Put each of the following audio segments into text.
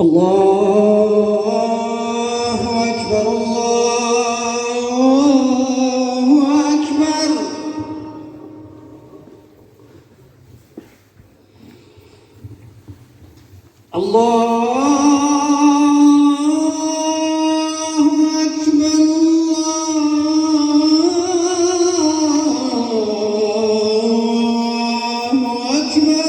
الله أكبر الله أكبر. الله أكبر الله أكبر.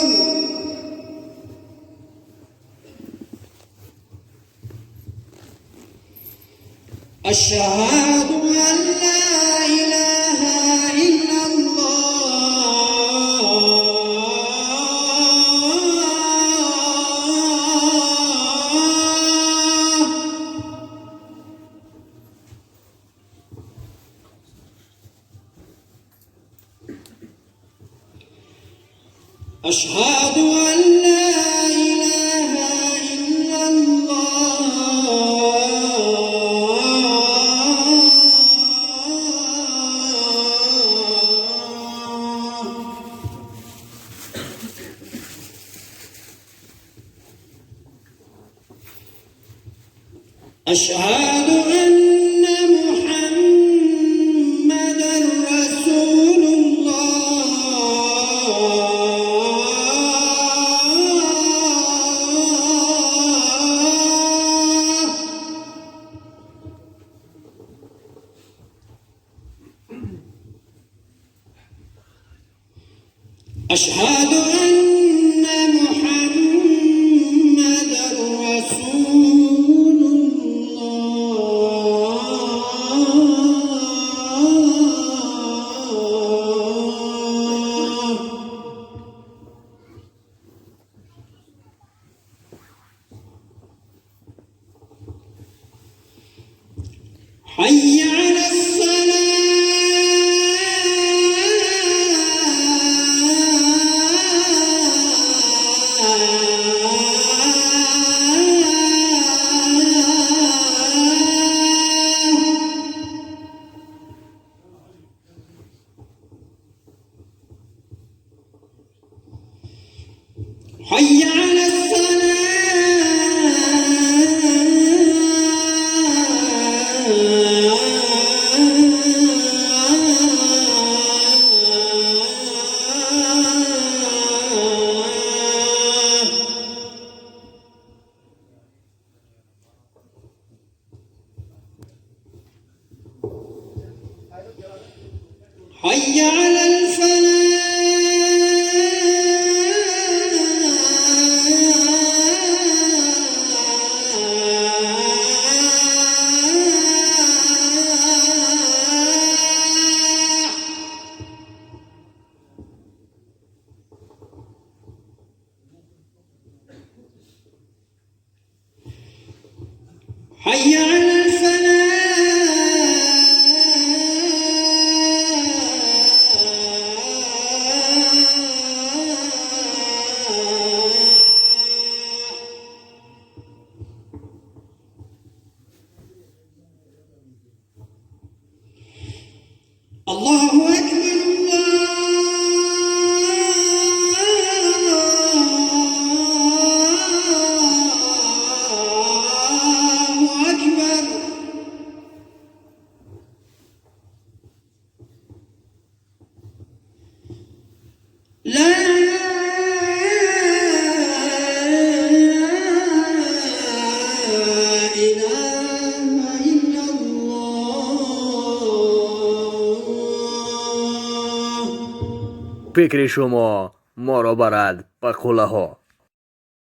أشهد أن لا إله إلا الله. أشهد أن لا إله إلا أشهد أن محمدًا رسول الله. أشهد أن محمدًا رسول الله. حي على حي على حي على حي على الله أكبر الله أكبر. لا إله إلا الله. فکر شما ما را برد و کلاه ها